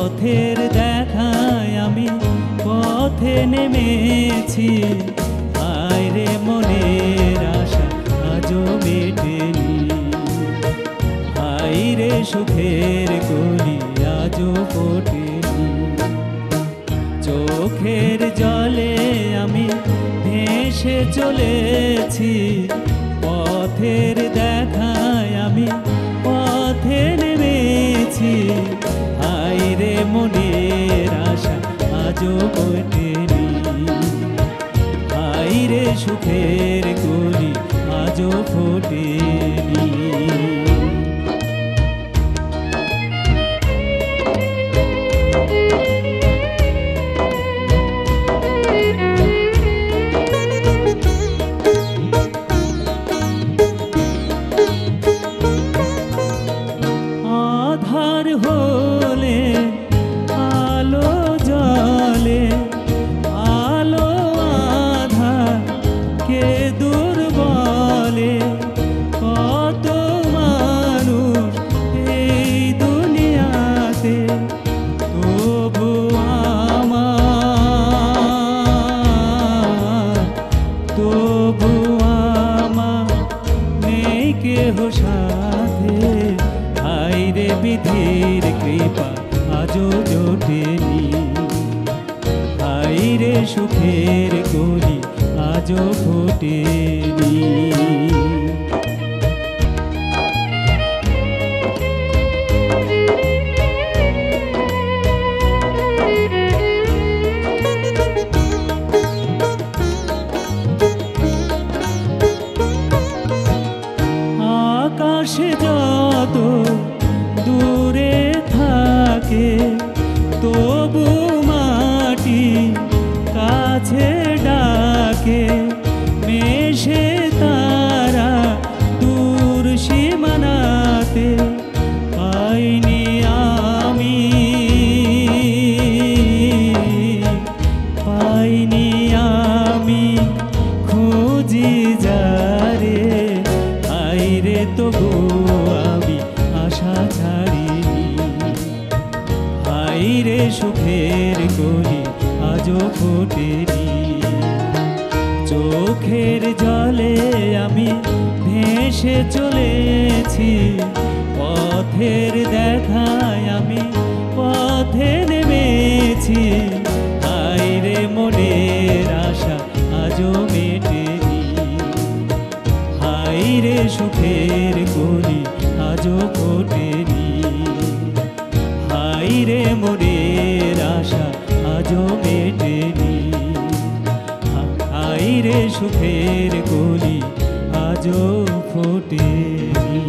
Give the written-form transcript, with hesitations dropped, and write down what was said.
পথের দেখায় আমি পথে নেমেছি, হায় রে মনের আশা আজও মেটেনি, হায় রে সুখের কলি আজও ফোটেনি। চোখের জলে আমি ভেসে চলেছি, পথের দেখায় আমি পথে নেমেছি, হায় রে মনের আশা আজও মেটেনি, হায় রে সুখের কলি আজও ফোটেনি। আধার হলে আলো জ্বলে, আলো আধার কে দূর বলে, কত মানুষ এই দুনিয়াতে, তবু আমার নেই কেহ সাথে, হায় রে বিধির কৃপা আজও জোটেনি, হায় রে সুখের কলি আজও ফোটেনি। আকাশে যত দূরে থাকে, তবু মাটি কাছে ডাকে, মেশে তারা দূর সীমানাতে, পাইনি আমি, পাইনি আমি খুঁজি যারে, হায় রে তবু আমি আশা ছাড়িনি, হায় রে সুখের কলি আজও ফোটেনি। চোখের জলে আমি ভেসে চলেছি, পথের দেখায় আমি পথে নেমেছি, হায় রে মনের আশা আজও মেটেনি, হায় রে সুখের কলি আজও ফোটেনি, হায় রে মনের আশা আজও মেটেনি, হায় রে সুখের কলি আজও ফোটেনি।